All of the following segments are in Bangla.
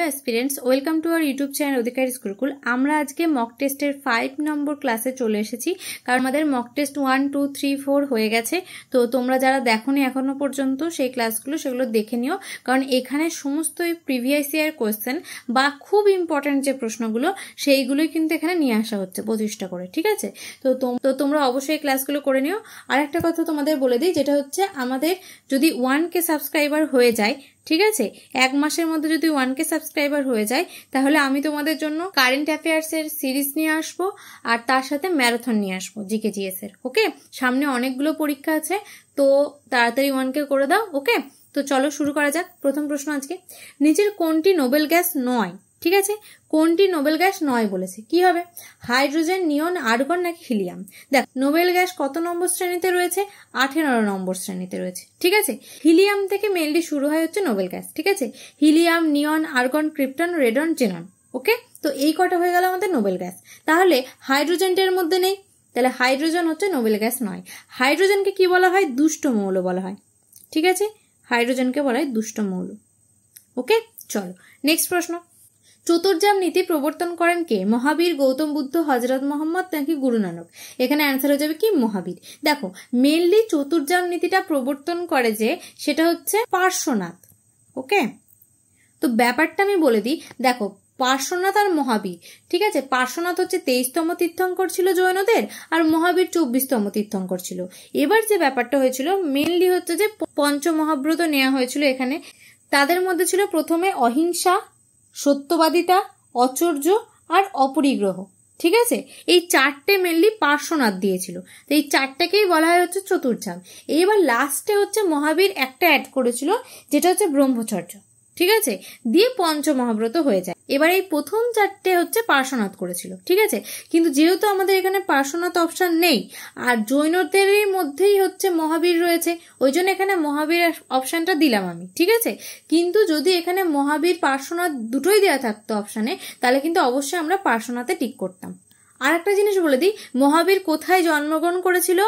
Hello aspirants, welcome to our YouTube channel Adhikari school cool. আমরা আজকে মক টেস্টের 5 নম্বর ক্লাসে চলে এসেছি, কারণ আমাদের মক টেস্ট 1, 2, 3, 4 হয়ে গেছে। তো তোমরা যারা দেখোনি এখনো পর্যন্ত সেই ক্লাসগুলো, সেগুলো দেখে নিও, কারণ এখানে সমস্ত প্রিভিয়াস ইয়ার কোয়েশ্চেন বা খুব ইম্পর্টেন্ট যে প্রশ্নগুলো সেইগুলোই কিন্তু এখানে নিয়ে আসা হচ্ছে 25টা করে, ঠিক আছে? তো তোমরা অবশ্যই ক্লাসগুলো করে নিও। আর একটা কথা তোমাদের বলে দিই, যেটা হচ্ছে আমাদের যদি 1K সাবস্ক্রাইবার হয়ে যায়, ঠিক আছে, 1 মাসের মধ্যে যদি 1K সাবস্ক্রাইবার হয়ে যায়, তাহলে আমি তোমাদের জন্য কারেন্ট অ্যাফেয়ার্সের সিরিজ নিয়ে আসবো, আর তার সাথে ম্যারাথন নিয়ে আসবো জিকে জিএস এর। ওকে, সামনে অনেকগুলো পরীক্ষা আছে, তো তাড়াতাড়ি 1K করে দাও। ওকে, তো চলো শুরু করা যাক। প্রথম প্রশ্ন আজকে, নিচের কোনটি নোবেল গ্যাস নয়? ঠিক আছে, কোনটি নোবেল গ্যাস নয় বলেছে, কি হবে? হাইড্রোজেন, নিয়ন, আর্গন নাকি হিলিয়াম? দেখ, নোবেল গ্যাস কত নম্বর শ্রেণীতে রয়েছে? 18 নম্বর শ্রেণীতে রয়েছে, ঠিক আছে। হিলিয়াম থেকে মেনলি শুরু হয় হচ্ছে নোবেল গ্যাস, ঠিক আছে। হিলিয়াম, নিয়ন, আর্গন, ক্রিপ্টন, রেডন, জেনন। ওকে, তো এই কটা হয়ে গেল আমাদের নোবেল গ্যাস। তাহলে হাইড্রোজেনটার মধ্যে নেই, তাহলে হাইড্রোজেন হচ্ছে নোবেল গ্যাস নয়। হাইড্রোজেনকে কি বলা হয়? দুষ্ট মৌল বলা হয়, ঠিক আছে। হাইড্রোজেনকে বলা হয় দুষ্ট মৌল। ওকে, চলো নেক্সট প্রশ্ন। চতুর্জাম নীতি প্রবর্তন করেন কে? মহাবীর, গৌতম বুদ্ধ, হজরত মোহাম্মদ নাকি গুরু নানক? এখানে অ্যান্সার হয়ে যাবে কি? মহাবীর। দেখো, মেনলি চতুর্জাম নীতিটা প্রবর্তন করে যে, সেটা হচ্ছে পার্শ্বনাথ। ওকে, তো ব্যাপারটা আমি বলে দিই। দেখো, পার্শ্বনাথ আর মহাবীর, ঠিক আছে। পার্শ্বনাথ হচ্ছে 23তম তীর্থঙ্কর ছিল জৈনদের, আর মহাবীর 24তম তীর্থঙ্কর ছিল। এবার যে ব্যাপারটা হয়েছিল মেনলি হচ্ছে যে পঞ্চমহাব্রত নেওয়া হয়েছিল এখানে। তাদের মধ্যে ছিল প্রথমে অহিংসা, সত্যবাদিতা, অচর্য আর অপরিগ্রহ, ঠিক আছে। এই 4টে মেনলি পার্শ্বনাথ দিয়েছিল, তো এই 4টাকেই বলা হয় হচ্ছে চতুর্জাম। এইবার লাস্টে হচ্ছে মহাবীর একটা অ্যাড করেছিল, যেটা হচ্ছে ব্রহ্মচর্য, ঠিক আছে, দিয়ে পঞ্চমহাব্রত হয়ে যায়। এবার এই প্রথম 4টে হচ্ছে পার্শ্বনাথ করেছিল, ঠিক আছে। কিন্তু যেহেতু আমাদের এখানে পার্শ্বনাথ অপশন নেই, আর জৈনদের মধ্যেই হচ্ছে মহাবীর রয়েছে, ওই জন্য এখানে মহাবীর অপশনটা দিলাম আমি, ঠিক আছে। কিন্তু যদি এখানে মহাবীর, পার্শ্বনাথ দুটোই দেওয়া থাকতো অপশনে, তাহলে কিন্তু অবশ্যই আমরা পার্শ্বনাথে টিক করতাম। আর একটা জিনিস বলে দিই, মহাবীর কোথায় জন্মগ্রহণ করেছিল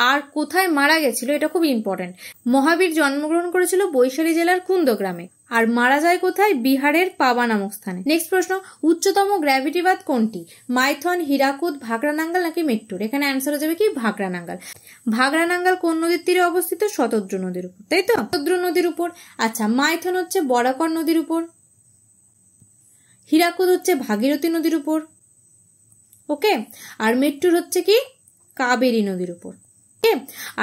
আর কোথায় মারা গেছিল, এটা খুব ইম্পর্টেন্ট। মহাবীর জন্মগ্রহণ করেছিল বৈশালী জেলার কুন্দগ্রামে, আর মারা যায় কোথায়? বিহারের পাবা নামক স্থানে। নেক্সট প্রশ্ন, উচ্চতম গ্র্যাভিটিবাদ কোনটি? মাইথন, হীরাকুদ, ভাগড়ানাঙ্গাল নাকি মেট্টুর? এখানে অ্যান্সার হয়ে যাবে কি? ভাগড়ানাঙ্গাল। ভাগড়ানাঙ্গাল কোন নদীর তীরে অবস্থিত? শতদ্রু নদীর উপর, তাই তো, শতদ্রু নদীর উপর। আচ্ছা, মাইথন হচ্ছে বরাকর নদীর উপর, হীরাকুদ হচ্ছে ভাগীরথী নদীর উপর, ওকে, আর মেট্টুর হচ্ছে কি? কাবেরী নদীর উপর।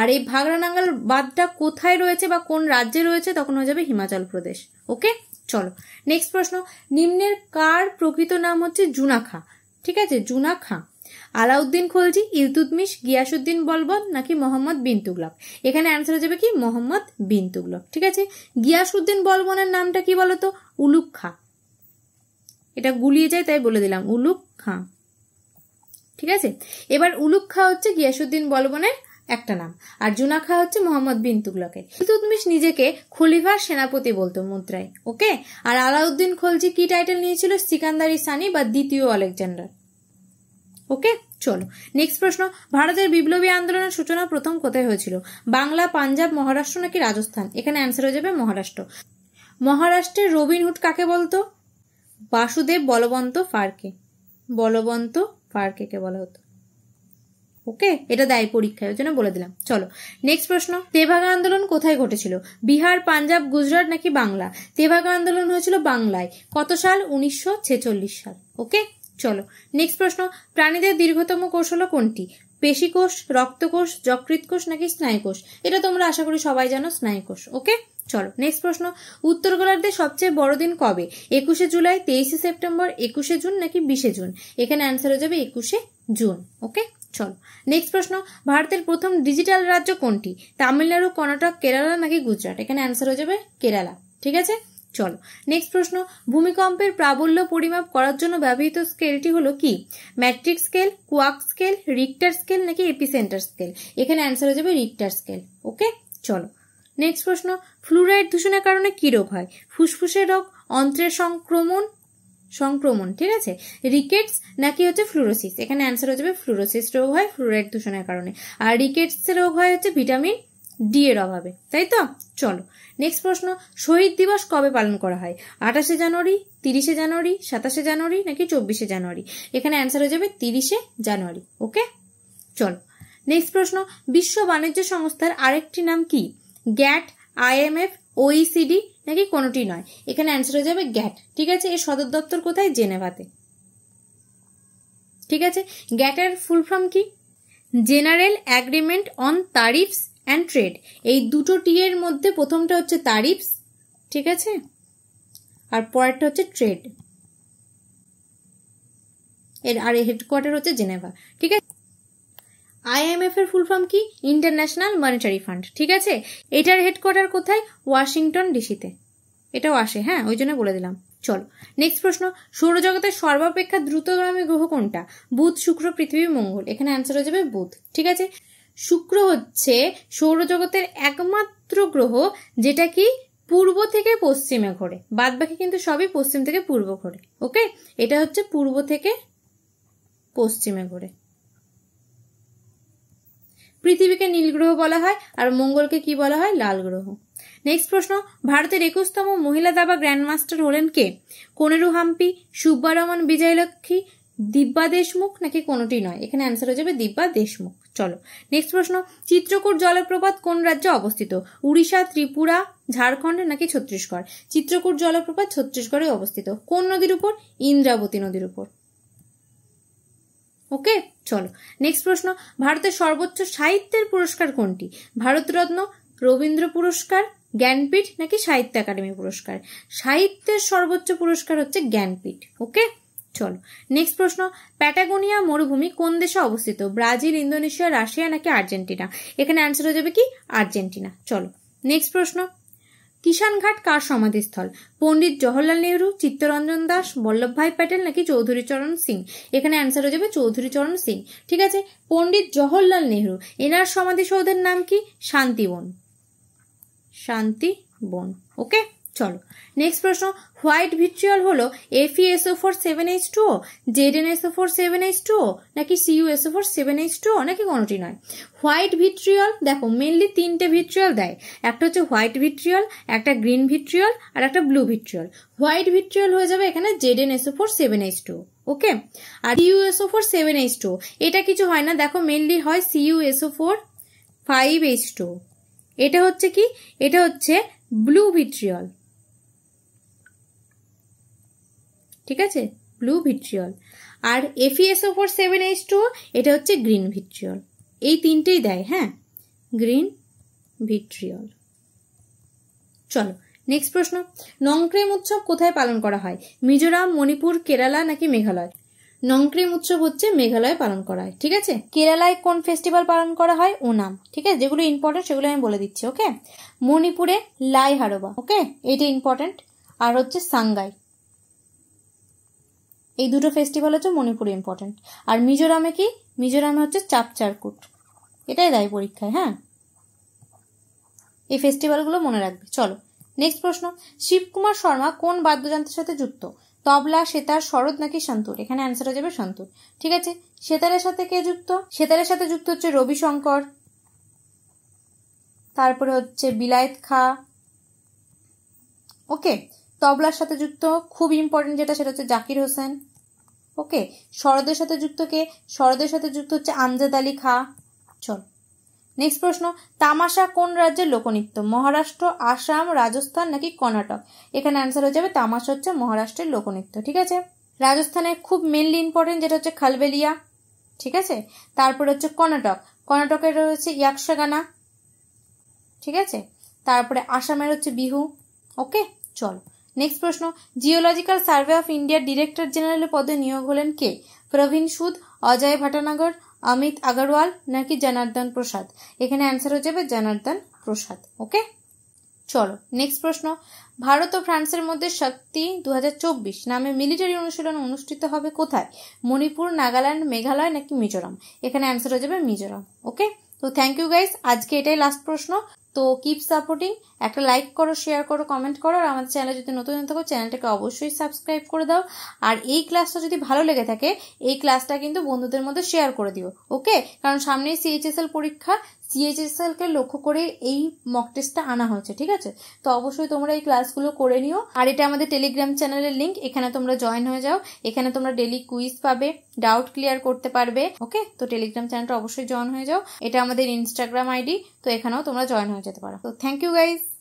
আর এই ভাগড়ানাঙ্গাল বাঁধটা কোথায় রয়েছে বা কোন রাজ্যে রয়েছে? তখন হয়ে যাবে হিমাচল প্রদেশ। ওকে, চলো নেক্সট প্রশ্ন, নিম্নের কার প্রকৃত নাম হচ্ছে জুনা খাঁ? ঠিক আছে, জুনা খাঁ। আলাউদ্দিন খলজি, ইলতুৎমিশ, গিয়াসউদ্দিন বলবন নাকি মোহাম্মদ বিন তুগলক? এখানে অ্যান্সার হয়ে যাবে কি? মোহাম্মদ বিন তুগলক, ঠিক আছে। গিয়াসউদ্দিন বলবনের নামটা কি বলতো? উলুক খাঁ। এটা গুলিয়ে যায় তাই বলে দিলাম, উলুক খাঁ, ঠিক আছে। এবার উলুক খাঁ হচ্ছে গিয়াসউদ্দিন বলবনের একটা নাম, আর জুনা খাঁ হচ্ছে মোহাম্মদ বিন তুগলকের। ইলতুৎমিশ নিজেকে খলিফার সেনাপতি বলতো মুদ্রায়, ওকে। আর আলাউদ্দিন খলজি কি টাইটেল নিয়েছিল? সিকান্দার সানি বা দ্বিতীয় আলেকজান্ডার। ওকে, চলো নেক্সট প্রশ্ন, ভারতের বিপ্লবী আন্দোলনের সূচনা প্রথম কোথায় হয়েছিল? বাংলা, পাঞ্জাব, মহারাষ্ট্র নাকি রাজস্থান? এখানে অ্যান্সার হয়ে যাবে মহারাষ্ট্র। মহারাষ্ট্রের রবিনহুড কাকে বলতো? বাসুদেব বলবন্ত ফাড়কে। বলবন্ত ফাড়কে বলা হতো, ওকে। এটা দেয় পরীক্ষায়, ওই জন্য বলে দিলাম। চলো নেক্সট প্রশ্ন, তেভাগা আন্দোলন কোথায় ঘটেছিল? বিহার, পাঞ্জাব, গুজরাট নাকি বাংলা? তেভাগা আন্দোলন হয়েছিল বাংলায়। কত সাল? 1946 সাল। ওকে, চলো নেক্সট প্রশ্ন, প্রাণীদের দীর্ঘতম কোষ হলো কোনটি? পেশিকোষ, রক্তকোষ, যকৃৎ কোষ নাকি স্নায়ুকোষ? এটা তোমরা আশা করি সবাই জানো, স্নায়ুকোষ। ওকে, চলো নেক্সট প্রশ্ন, উত্তর গোলার্ধে সবচেয়ে বড় দিন কবে? 21শে জুলাই, 23শে সেপ্টেম্বর, 21শে জুন নাকি 20শে জুন? এখানে অ্যান্সার হয়ে যাবে 21শে জুন। ওকে, চলো নেক্সট প্রশ্ন, ভারতের প্রথম ডিজিটাল রাজ্য কোনটি? তামিলনাড়ু, কর্ণাটক, কেরালা নাকি গুজরাট? এখানে অ্যান্সার হয়ে যাবে কেরালা, ঠিক আছে। চলো নেক্সট প্রশ্ন, ভূমিকম্পের প্রাবল্য পরিমাপ করার জন্য ব্যবহৃত স্কেলটি হলো কি? Matric scale, quack scale, Richter scale নাকি এপিসেন্টার স্কেল? এখানে অ্যান্সার হয়ে যাবে রিক্টার স্কেল। ওকে, চলো নেক্সট প্রশ্ন, ফ্লুরাইড দূষণের কারণে কি রোগ হয়? ফুসফুসের রোগ, অন্ত্রের সংক্রমণ, ঠিক আছে, রিকেটস নাকি হচ্ছে ফ্লুরোসিস? এখানে অ্যান্সার হয়ে যাবে ফ্লুরোসিস রোগ হয় ফ্লুরাইড দূষণের কারণে। আর রিকেটস রোগ হয় হচ্ছে ভিটামিন ডি এর অভাবে, তাই তো? চলো নেক্সট প্রশ্ন, শহীদ দিবস কবে পালন করা হয়? 28শে জানুয়ারি, 30শে জানুয়ারি, 27শে জানুয়ারি নাকি 24শে জানুয়ারি? এখানে অ্যান্সার হয়ে যাবে 30শে জানুয়ারি। ওকে, চলো নেক্সট প্রশ্ন, বিশ্ব বাণিজ্য সংস্থার আরেকটি নাম কি? গ্যাট, IMF, OECD নাকি কোনোটি নয়? এখানে অ্যান্সার হয়ে যাবে গ্যাট। ঠিক আছে, এর সদর দপ্তর কোথায়? জেনেভাতে। ঠিক আছে, গ্যাটের ফুল ফর্ম কি? General agreement on tariffs and trade. এই দুটো টি এর মধ্যে প্রথমটা হচ্ছে তারিফস, ঠিক আছে, আর পরেরটা হচ্ছে ট্রেড। আর হেডকোয়ার্টার হচ্ছে জেনেভা। ঠিক আছে, IMF এর ফুল ফর্ম কি? International monetary fund. ঠিক আছে, এটার হেডকোয়ার্টার কোথায়? ওয়াশিংটন ডিসিতে। এটাও আসে, হ্যাঁ, ওই জন্য বলে দিলাম। চলো নেক্সট প্রশ্ন, সৌরজগতের সর্বাপেক্ষা দ্রুতগামী গ্রহ কোনটা? বুধ, শুক্র, পৃথিবী, মঙ্গল? এখানে অ্যান্সার হয়ে যাবে বুধ। ঠিক আছে, শুক্র হচ্ছে সৌরজগতের একমাত্র গ্রহ যেটা কি পূর্ব থেকে পশ্চিমে ঘোরে, বাদ বাকি কিন্তু সবই পশ্চিম থেকে পূর্ব ঘোরে। ওকে, এটা হচ্ছে পূর্ব থেকে পশ্চিমে ঘোরে। পৃথিবীকে নীল গ্রহ বলা হয় আর মঙ্গলকে কি বলা হয়? লাল গ্রহ। নেক্সট প্রশ্ন, ভারতের 21তম মহিলা দাবা গ্র্যান্ডমাস্টার হলেন কে? কোনেরু হাম্পি, সুব্বারমন বিজয়লক্ষ্মী, দিব্যা দেশমুখ নাকি কোনোটি নয়? এখানে অ্যান্সার হয়ে যাবে দিব্যা দেশমুখ। চলো নেক্সট প্রশ্ন, চিত্রকূট জলপ্রপাত কোন রাজ্যে অবস্থিত? উড়িষ্যা, ত্রিপুরা, ঝাড়খণ্ড নাকি ছত্তিশগড়? চিত্রকূট জলপ্রপাত ছত্তিশগড়ে অবস্থিত। কোন নদীর উপর? ইন্দ্রাবতী নদীর উপর। ওকে, চলো নেক্সট প্রশ্ন, ভারতের সর্বোচ্চ সাহিত্যের পুরস্কার কোনটি? ভারতরত্ন, রবীন্দ্র পুরস্কার, জ্ঞানপীঠ নাকি সাহিত্য একাডেমি পুরস্কার? সাহিত্যের সর্বোচ্চ পুরস্কার হচ্ছে জ্ঞানপীঠ। ওকে, চলো নেক্সট প্রশ্ন, প্যাটাগোনিয়া মরুভূমি কোন দেশে অবস্থিত? ব্রাজিল, ইন্দোনেশিয়া, রাশিয়া নাকি আর্জেন্টিনা? এখানে অ্যান্সার হয়ে যাবে কি? আর্জেন্টিনা। চলো নেক্সট প্রশ্ন, কিষানঘাট কার সমাধিস্থল? পণ্ডিত জওহরলাল নেহরু, চিত্তরঞ্জন দাস, বল্লভভাই প্যাটেল নাকি চৌধুরী চরণ সিং? এখানে অ্যান্সার হয়ে যাবে চৌধুরী চরণ সিং। ঠিক আছে, পণ্ডিত জওহরলাল নেহরু, এনার সমাধিসৌধের নাম কি? শান্তিবন। শান্তিবন। ওকে, চলো নেক্সট প্রশ্ন, হোয়াইট ভিট্রিয়ল হলো FeSO4 7H2O, ZnSO4 7H2O নাকি CuSO4 7H2O নাকি কোনোটি নয়? হোয়াইট ভিট্রিয়ল দেখো মেনলি তিনটে ভিট্রিয়ল দেয়, একটা হচ্ছে হোয়াইট ভিট্রিয়ল, একটা গ্রিন ভিট্রিয়ল আর একটা ব্লু ভিট্রিয়ল। হোয়াইট ভিট্রিয়ল হয়ে যাবে এখানে ZnSO4 7H2O। ওকে, আর CuSO4 7H2O এটা কিছু হয় না, দেখো মেনলি হয় CuSO4 5H2O। এটা হচ্ছে কি? এটা হচ্ছে ব্লু ভিট্রিয়ল। ঠিক আছে, ব্লু ভিট্রিয়ল। আর FeSO4 7H2O এটা হচ্ছে গ্রিন ভিট্রিয়ল। এই তিনটেই দেয়, হ্যাঁ, গ্রিন ভিট্রিয়ল। চলো নেক্সট প্রশ্ন, নংক্রেম উৎসব কোথায় পালন করা হয়? মিজোরাম, মণিপুর, কেরালা নাকি মেঘালয়? নংক্রেম উৎসব হচ্ছে মেঘালয়ে পালন করা হয়। ঠিক আছে, কেরালায় কোন ফেস্টিভ্যাল পালন করা হয়? ওনাম। ঠিক আছে, যেগুলো ইম্পর্টেন্ট সেগুলো আমি বলে দিচ্ছি। ওকে, মণিপুরে লাই হারোবা, ওকে, এটা ইম্পর্টেন্ট। আর হচ্ছে সাংগাই, এই দুটো ফেস্টিভ্যাল হচ্ছে মণিপুরে ইম্পর্টেন্ট। আর মিজোরামে কি? মিজোরামে হচ্ছে চাপচারকুট, এটাই দেয় পরীক্ষায়। হ্যাঁ, এই ফেস্টিভ্যালগুলো মনে রাখবে। চলো নেক্সট প্রশ্ন, শিবকুমার শর্মা কোন বাদ্যযন্ত্রের সাথে যুক্ত? তবলা, সেতার, সরোদ নাকি সন্তুর? এখানে অ্যান্সার হয়ে যাবে সন্তুর। ঠিক আছে, সেতারের সাথে কে যুক্ত? সেতারের সাথে যুক্ত হচ্ছে রবিশঙ্কর, তারপরে হচ্ছে বিলায়েত খা। ওকে, তবলার সাথে যুক্ত খুব ইম্পর্টেন্ট যেটা, সেটা হচ্ছে জাকির হোসেন। ওকে, সরোদের সাথে যুক্ত কে? সরোদের সাথে যুক্ত হচ্ছে আমজাদ আলী খা। চল নেক্সট প্রশ্ন, তামাশা কোন রাজ্যের লোকনৃত্য? মহারাষ্ট্র, আসাম, রাজস্থান নাকি কর্ণাটক? এখানে অ্যান্সার হয়ে যাবে তামাশা হচ্ছে মহারাষ্ট্রের লোকনৃত্য। ঠিক আছে, রাজস্থানে খুব মেনলি ইম্পর্টেন্ট যেটা হচ্ছে খালবেলিয়া। ঠিক আছে, তারপরে হচ্ছে কর্ণাটক, কর্ণাটকের রয়েছে ইয়াক্ষগানা। ঠিক আছে, তারপরে আসামের হচ্ছে বিহু। ওকে, চলো নেক্সট প্রশ্ন, জিওলজিক্যাল সার্ভে অফ ইন্ডিয়ার ডিরেক্টর জেনারেলের পদে নিয়োগ হলেন কে? প্রবীণ সুদ, অজয় ভটনাগর, অমিত আগরওয়াল নাকি জনার্দন প্রসাদ? এখানে অ্যান্সার হয়ে যাবে জনার্দন প্রসাদ। ওকে, চলো নেক্সট প্রশ্ন, ভারত ও ফ্রান্সের মধ্যে শক্তি 2024 নামে মিলিটারি অনুশীলন অনুষ্ঠিত হবে কোথায়? মণিপুর, নাগাল্যান্ড, মেঘালয় নাকি মিজোরাম? এখানে অ্যান্সার হয়ে যাবে মিজোরাম। ওকে, তো থ্যাংক ইউ গাইস, আজকে এটাই লাস্ট প্রশ্ন। তো কিপ সাপোর্টিং, একটা লাইক করো, শেয়ার করো, কমেন্ট করো, আর আমাদের চ্যানেলে যদি নতুন থাকো চ্যানেলটাকে অবশ্যই সাবস্ক্রাইব করে দাও। আর এই ক্লাসটা যদি ভালো লেগে থাকে এই ক্লাসটা কিন্তু বন্ধুদের মধ্যে শেয়ার করে দিও। ওকে, কারণ সামনেই CHSL পরীক্ষা, CHSL কে লক্ষ্য করে এই মক টেস্টটা আনা হয়েছে, ঠিক আছে? তো অবশ্যই তোমরা এই ক্লাসগুলো করে নিও। আর এটা আমাদের টেলিগ্রাম চ্যানেলের লিঙ্ক, এখানে তোমরা জয়েন হয়ে যাও। এখানে তোমরা ডেলি কুইজ পাবে, ডাউট ক্লিয়ার করতে পারবে। ওকে, তো টেলিগ্রাম চ্যানেলটা অবশ্যই জয়েন হয়ে যাও। এটা আমাদের ইনস্টাগ্রাম আইডি, তো এখানেও তোমরা জয়েন হয়ে যেতে পারো। তো থ্যাংক ইউ গাইজ।